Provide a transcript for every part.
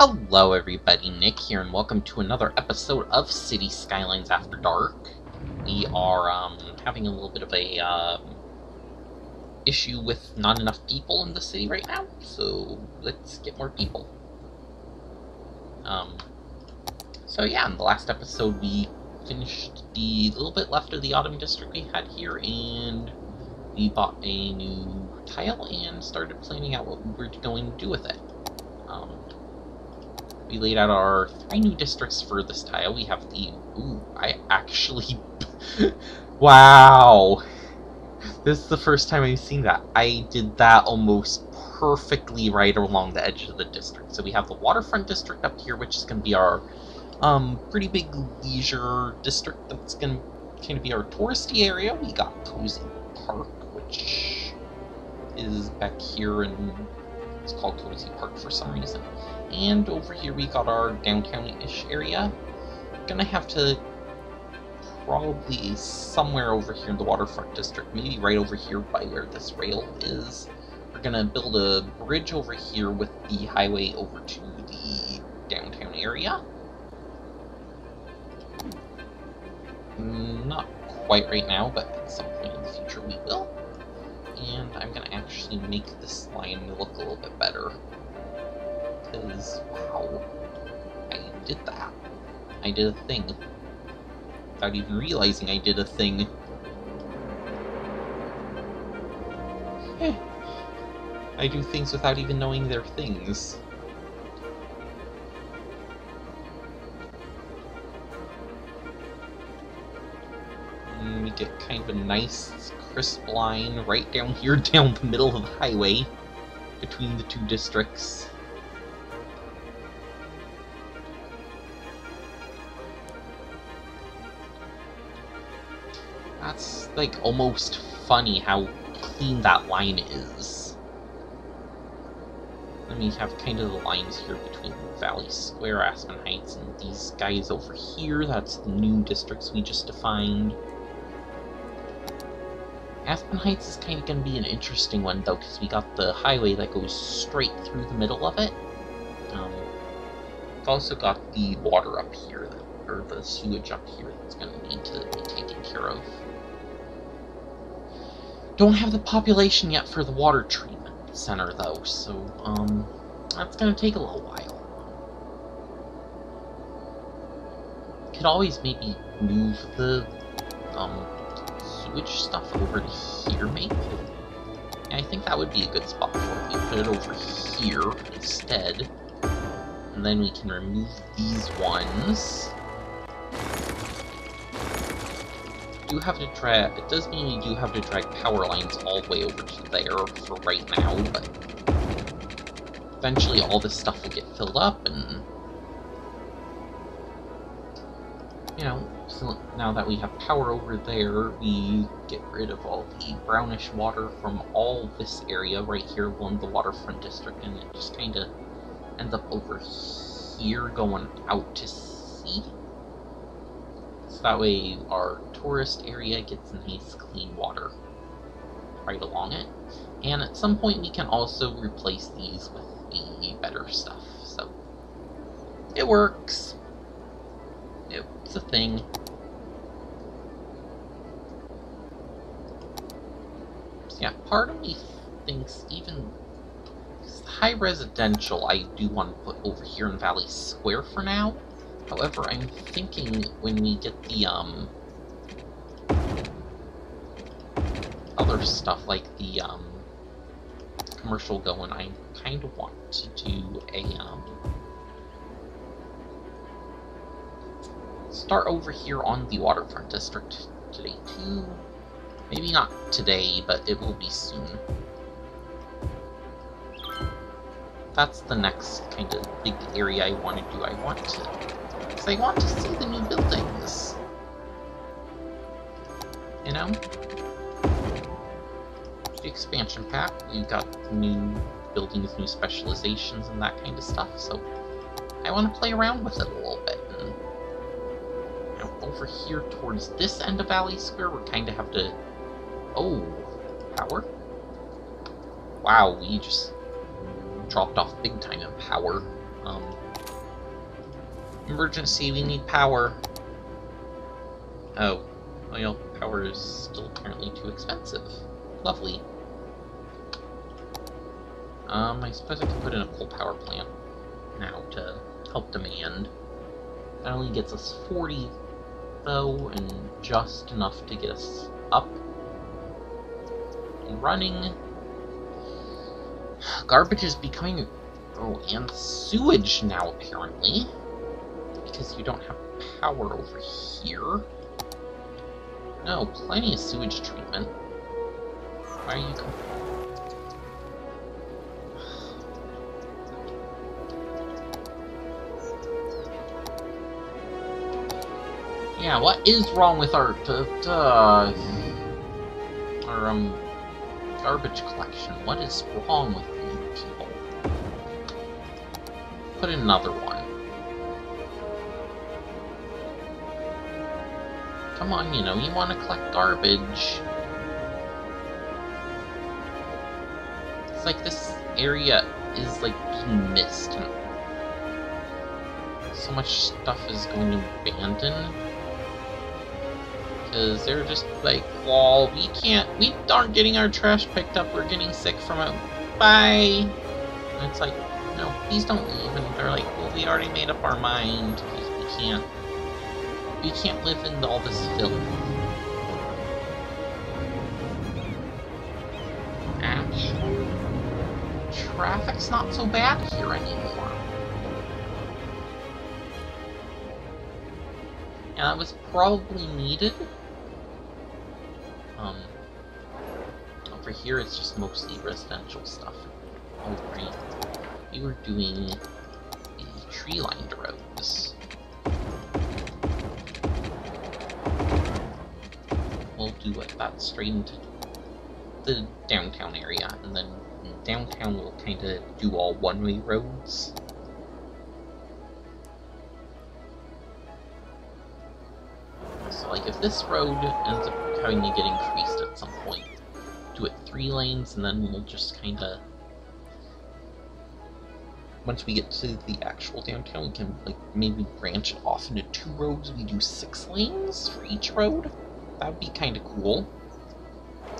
Hello everybody, Nick here, and welcome to another episode of City Skylines After Dark. We are, having a little bit of a, issue with not enough people in the city right now, so let's get more people. So yeah, in the last episode we finished the little bit left of the Autumn District we had here, and we bought a new tile and started planning out what we were going to do with it. We laid out our 3 new districts for this tile. We have the... Ooh, I actually... Wow! This is the first time I've seen that. I did that almost perfectly right along the edge of the district. So we have the waterfront district up here, which is going to be our pretty big leisure district. That's going to kind of be our touristy area. We got Cozy Park, which is back here, and it's called Cozy Park for some reason. And over here we got our downtown-ish area. Gonna have to probably somewhere over here in the waterfront district, maybe right over here by where this rail is. We're gonna build a bridge over here with the highway over to the downtown area. Not quite right now, but at some point in the future we will. And I'm gonna actually make this line look a little bit better. Because, wow, I did that. I did a thing. Without even realizing I did a thing. I do things without even knowing they're things. And we get kind of a nice, crisp line right down here, down the middle of the highway, between the 2 districts. That's, like, almost funny how clean that line is. Then we have kind of the lines here between Valley Square, Aspen Heights, and these guys over here. That's the new districts we just defined. Aspen Heights is kind of going to be an interesting one, though, because we got the highway that goes straight through the middle of it. We've also got the water up here, or the sewage up here, that's going to need to be taken care of. Don't have the population yet for the water treatment center, though, so, that's going to take a little while. Could always maybe move the, sewage stuff over to here, maybe? Yeah, I think that would be a good spot for it. We put it over here instead. And then we can remove these ones. Do have to drag... It does mean we do have to drag power lines all the way over to there for right now, but eventually all this stuff will get filled up, and you know, so now that we have power over there, we get rid of all the brownish water from all this area right here along the waterfront district, and it just kind of ends up over here going out to sea. So that way our tourist area gets nice clean water right along it. And at some point we can also replace these with the better stuff. So it works. It's a thing. So yeah, part of me thinks even high residential I do want to put over here in Valley Square for now. However, I'm thinking when we get the, other stuff like the, commercial going, I kind of want to do a, start over here on the waterfront district today too. Maybe not today, but it will be soon. That's the next kind of big area I want to do. I want to see the new buildings. You know? The expansion pack, we've got new buildings, new specializations, and that kind of stuff, so I want to play around with it a little bit. And, you know, over here towards this end of Valley Square, we kind of have to... Oh, power? Wow, we just dropped off big time in power. Emergency, we need power. Oh, well, power is still apparently too expensive. Lovely. I suppose I can put in a coal power plant now to help demand. That only gets us 40, though, and just enough to get us up and running. Garbage is becoming... Oh, and sewage now, apparently. Because you don't have power over here. No, plenty of sewage treatment. Why are you... Yeah, what is wrong with our garbage collection? What is wrong with you people? Put in another one. Come on, you know, you want to collect garbage. It's like this area is like being missed, and so much stuff is going to abandon. Because they're just like, well, we aren't getting our trash picked up, we're getting sick from it, bye! And it's like, no, please don't leave. And they're like, well, we already made up our mind, because we can't live in all this filth. Actually, traffic's not so bad here anymore. And that was probably needed. Over here it's just mostly residential stuff. Oh right, we were doing the tree-lined roads. We'll do that straight into the downtown area, and then in downtown we'll kind of do all one-way roads. So like if this road ends up having to get increased at some point, do it 3 lanes, and then we'll just kind of, once we get to the actual downtown, we can like maybe branch it off into 2 roads. We do 6 lanes for each road. That would be kind of cool.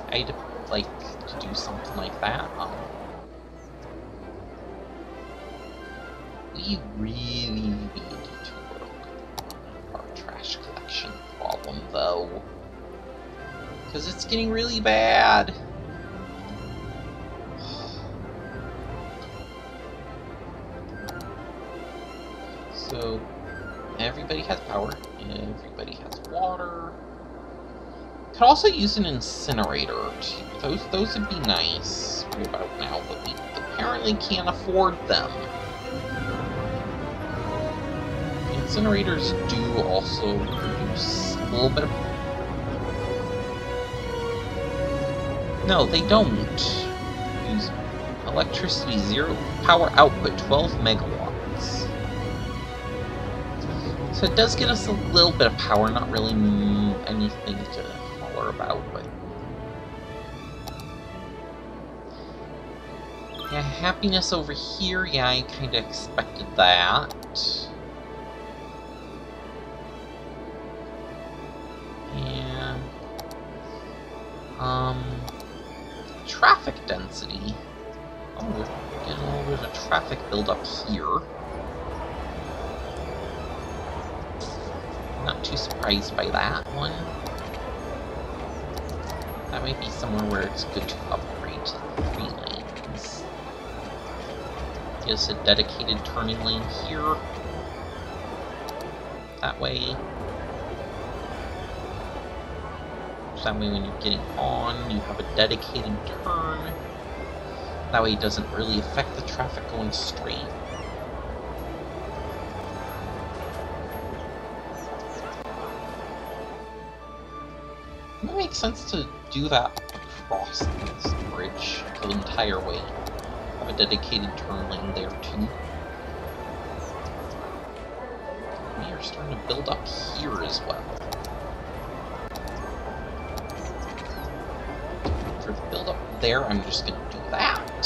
I'd like to do something like that. We really need to work on our trash collection problem, though, because it's getting really bad. So, everybody has power, everybody has water. Could also use an incinerator too. Those would be nice right about now, but we apparently can't afford them. Incinerators do also produce a little bit of... No, they don't. Use electricity 0, power output 12 megawatts. So it does get us a little bit of power, not really anything to holler about, but... Yeah, happiness over here, yeah, I kinda expected that. And... traffic density. Oh, we're getting a little bit of traffic build-up here. Not too surprised by that one. That might be somewhere where it's good to upgrade to 3 lanes. Get us a dedicated turning lane here. That way. So that way when you're getting on, you have a dedicated turn. That way it doesn't really affect the traffic going straight. It makes sense to do that across this bridge the entire way. Have a dedicated turn lane there too. We are starting to build up here as well. For the build up there, I'm just going to do that.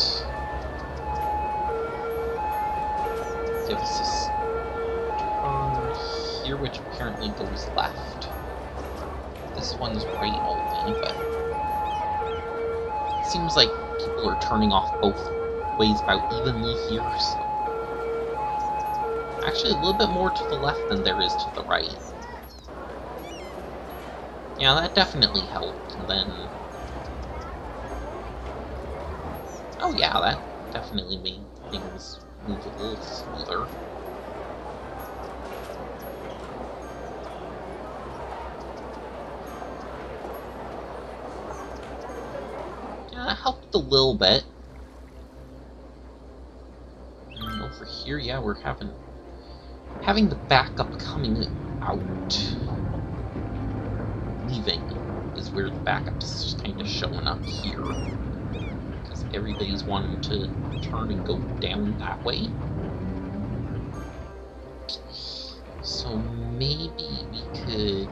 give us this turn here, which apparently goes left. This one's right only, but it seems like people are turning off both ways about evenly here, so... Actually, a little bit more to the left than there is to the right. Yeah, that definitely helped, and then... Oh yeah, that definitely made things move a little smoother. Yeah, that helped a little bit. And over here, yeah, we're having the backup coming out. Leaving is where the backup is just kind of showing up here. Because everybody's wanting to turn and go down that way. So maybe we could...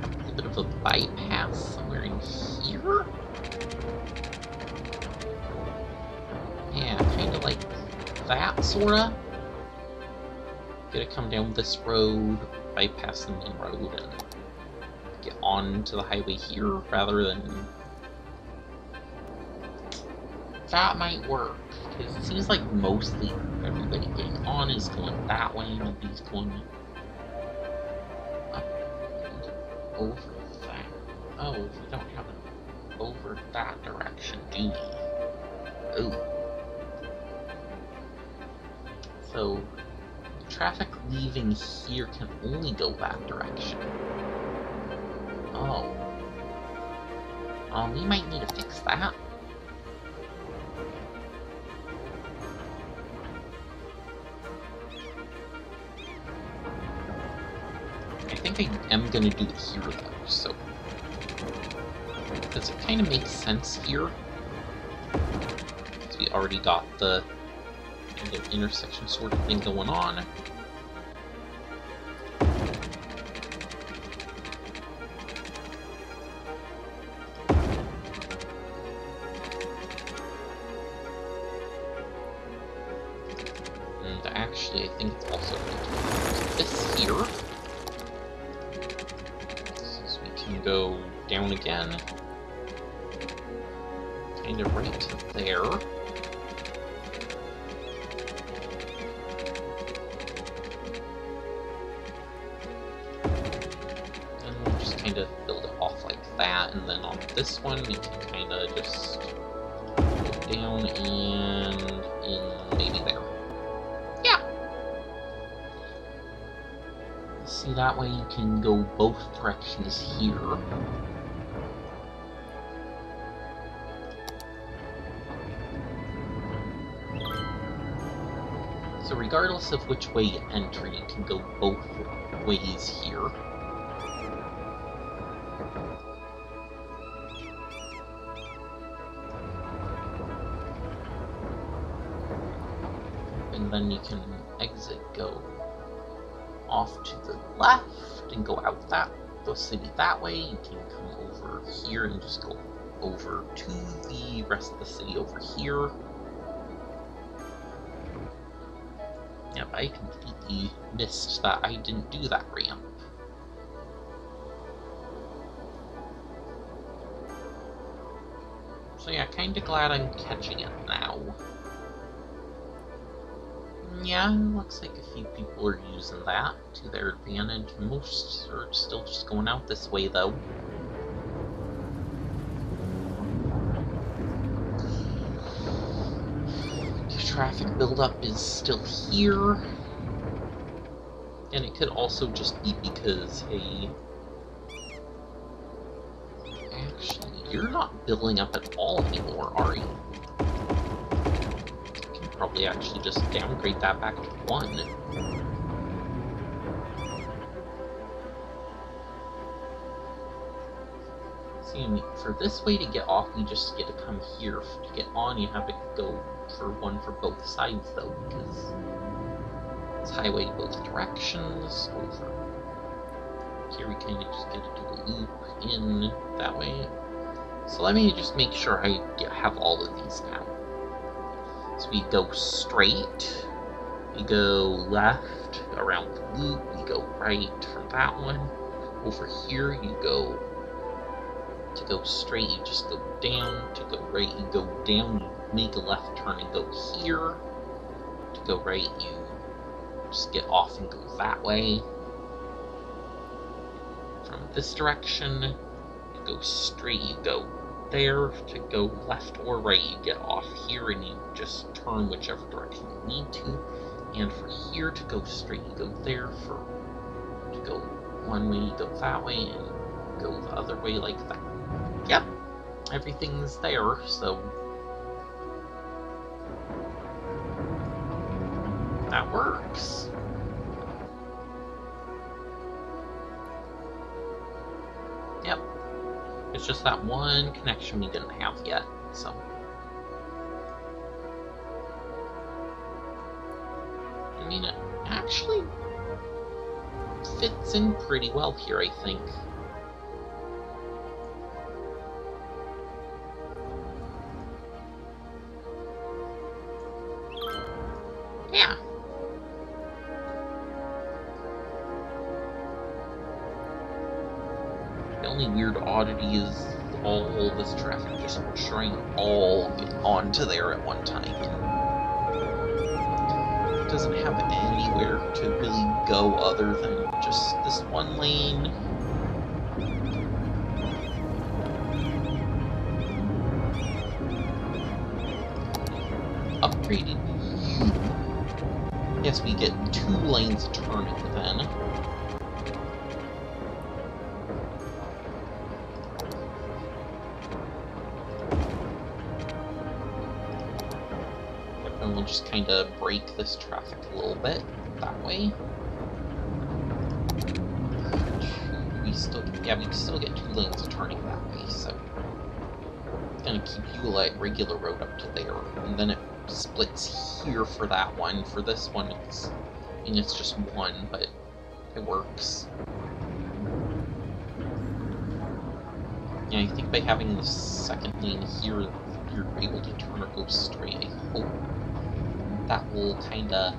a little bit of a bypass somewhere in here? Yeah, kind of like that, sorta. Gonna come down this road, bypass the main road, and get on to the highway here, rather than... That might work, because it seems like mostly everybody getting on is going that way, nobody's going up and over that. Oh, we don't have it over that direction, do we? Oh. So... traffic leaving here can only go that direction. Oh. We might need to fix that. I think I am gonna do it here though, so... Because it kind of makes sense here. Because we already got the kind of intersection sort of thing going on. And actually, I think it's also going to use this here. So we can go down again. Kind of right to there. Kind of build it off like that, and then on this one we can kind of just go down and in maybe there. Yeah! See, that way you can go both directions here. So regardless of which way you enter, you can go both ways here. And then you can exit, go off to the left, and go out the city that way. You can come over here and just go over to the rest of the city over here. Yep, I completely missed that I didn't do that ramp. So yeah, kinda glad I'm catching it now. Yeah, it looks like a few people are using that to their advantage. Most are still just going out this way, though. The traffic buildup is still here. And it could also just be because, hey... Actually, you're not building up at all anymore, are you? Probably actually just downgrade that back to 1. See, for this way to get off, you just get to come here. To get on, you have to go for 1 for both sides, though, because it's highway both directions. Over here, we kind of just get to do a loop in that way. So let me just make sure I have all of these now. So we go straight, we go left, around the loop, we go right from that one. Over here, you go, to go straight, you just go down, to go right, you go down, you make a left turn and go here. To go right, you just get off and go that way. From this direction, you go straight, you go there. To go left or right, you get off here and you just turn whichever direction you need to. And for here, to go straight, you go there. To go one way, you go that way, and go the other way like that. Yep, everything's there, so that works. Yep. It's just that one connection we didn't have yet, so. I mean, it actually fits in pretty well here, I think. Yeah. The only weird oddity is all this traffic just trying to all get onto there at one time. It doesn't have anywhere to really go other than just this one lane. Upgraded you. Yes, we get 2 lanes turning then. And we'll just kind of break this traffic a little bit that way. We still get 2 lanes of turning that way, so it's gonna keep you like regular road up to there, and then it splits here for that one. For this one, it's just one, but it works. Yeah, I think by having the second lane here, you're able to turn or go straight. I hope that will kind of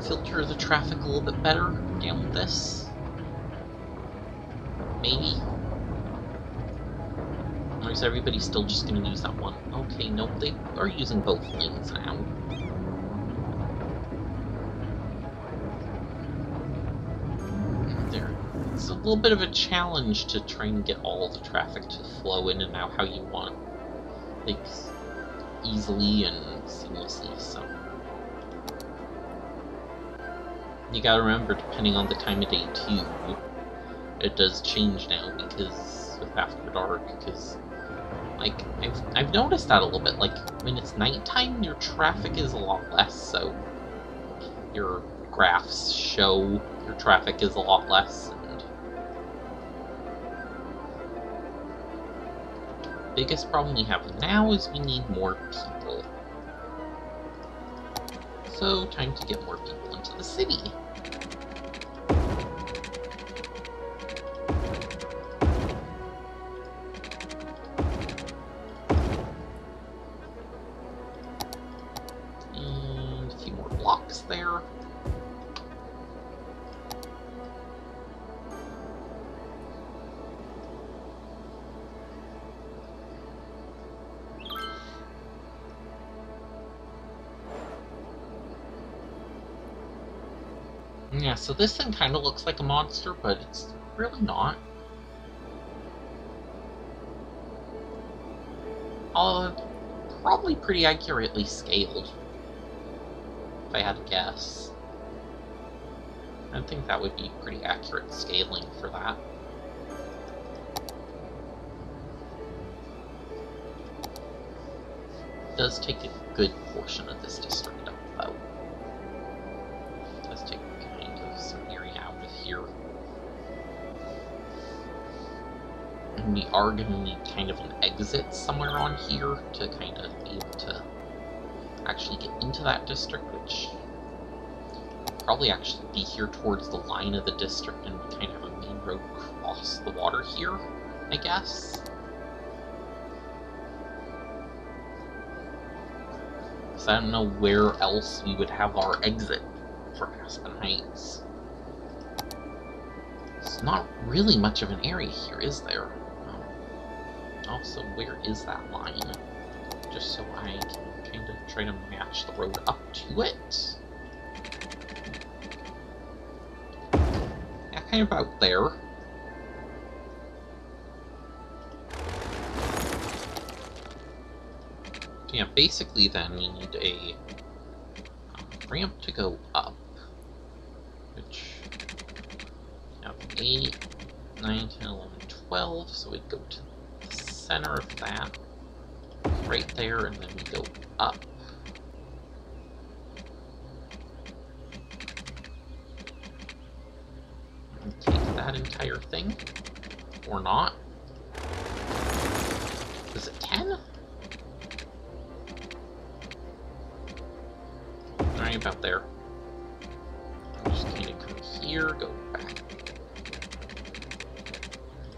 filter the traffic a little bit better down this. Maybe. Or is everybody still just going to use that one? Okay, nope, they are using both lanes now. It's a little bit of a challenge to try and get all the traffic to flow in and out how you want. Like, easily and seamlessly, so. You gotta remember, depending on the time of day too, it does change now because with After Dark, because like I've noticed that a little bit. Like when it's nighttime, your traffic is a lot less, so your graphs show your traffic is a lot less. And the biggest problem we have now is we need more people. So time to get more people into the city. There. Yeah, so this thing kind of looks like a monster, but it's really not. Probably pretty accurately scaled. If I had to guess. I think that would be pretty accurate scaling for that. It does take a good portion of this district up, though. It does take kind of some area out of here. And we are going to need kind of an exit somewhere on here to kind of be able to actually get into that district, which will probably actually be here towards the line of the district, and we kind of have a main road across the water here, I guess. So I don't know where else we would have our exit for Aspen Heights. It's not really much of an area here, is there? Also, where is that line? Just so I can kind of try to match the road up to it. Yeah, kind of about there. Yeah, basically then we need a ramp to go up, which we have 8, 9, 10, 11, 12, so we'd go to the center of that, right there, and then we go up. And take that entire thing, or not. Is it 10? Right about there. I'm just kind of come here, go back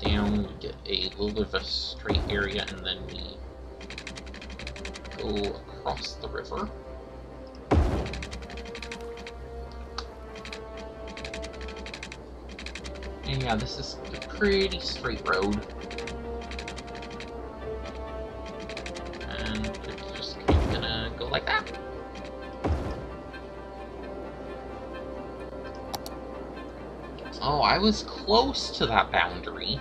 down, we get a little bit of a straight area, and then we go across the river. And yeah, this is a pretty straight road. And it's just kind of gonna go like that. Oh, I was close to that boundary.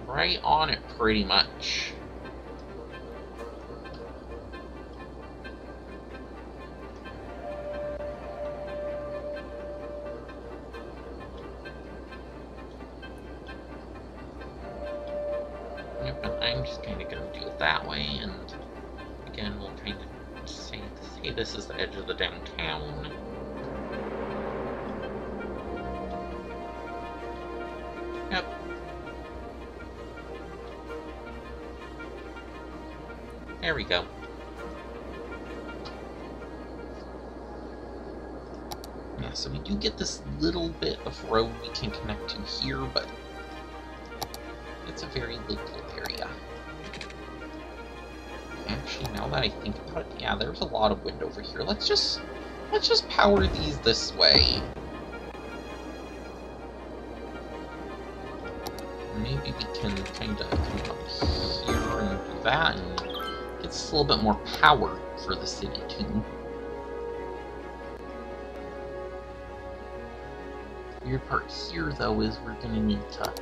Right on it, pretty much. Yep, and I'm just kind of going to do it that way, and again, we'll kind of say this is the edge of the downtown. Yep. There we go. Yeah, so we do get this little bit of road we can connect to here, but it's a very local area. Actually, now that I think about it, yeah, there's a lot of wind over here. Let's just power these this way. Maybe we can kind of come up here and do that, and get us a little bit more power for the city, too. The weird part here, though, is we're going to need to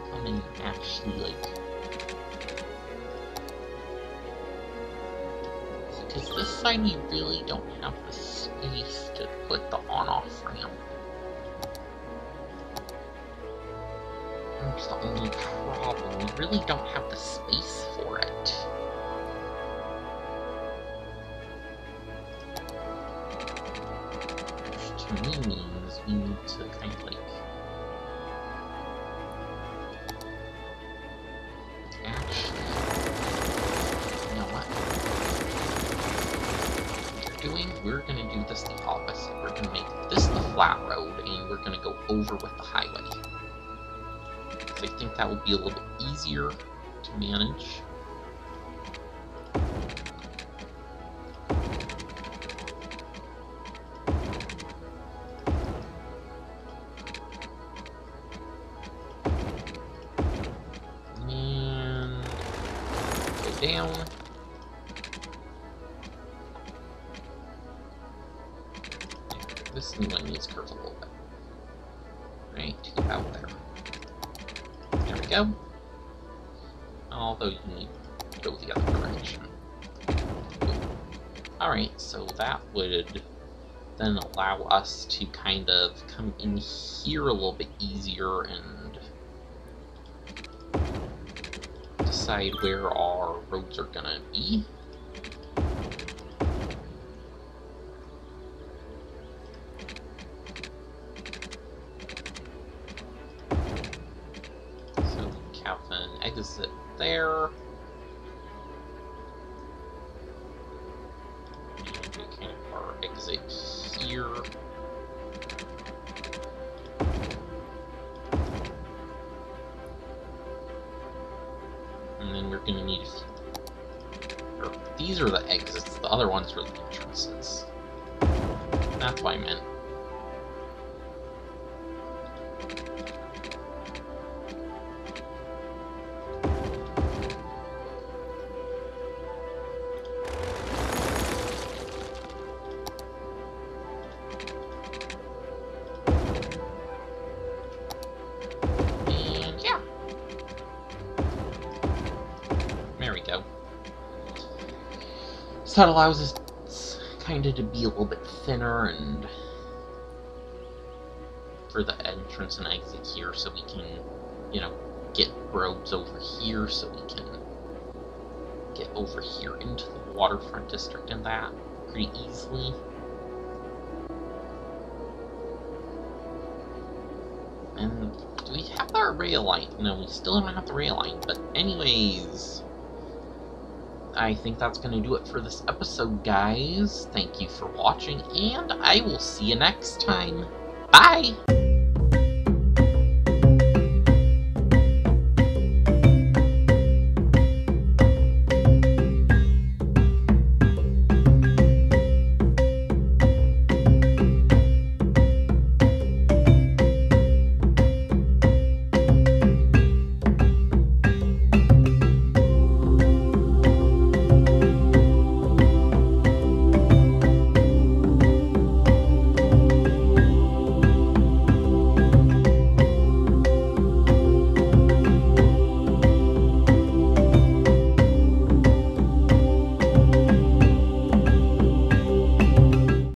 come in and actually, like... Because this side we really don't have the space to put the on-off ramp. That's the only problem. We really don't have the space for it. Which to me means we need to kind of like... Actually... You know what? What we're doing, we're going to do this the opposite. We're going to make this the flat road, and we're going to go over with the highway. I think that will be a little bit easier to manage. And go down. This new one needs curves a little bit. Right, to about there. There we go. Although you need to go the other direction. Alright, so that would then allow us to kind of come in here a little bit easier and decide where our roads are gonna be. Exit there. And we can have our exit here. And then we're going to need these are the exits, the other ones are the entrances. That's what I meant. So that allows us kind of to be a little bit thinner and for the entrance and exit here, so we can, you know, get roads over here, so we can get over here into the waterfront district and that pretty easily. And do we have our rail line? No, we still don't have the rail line, but anyways, I think that's going to do it for this episode, guys. Thank you for watching, and I will see you next time. Bye!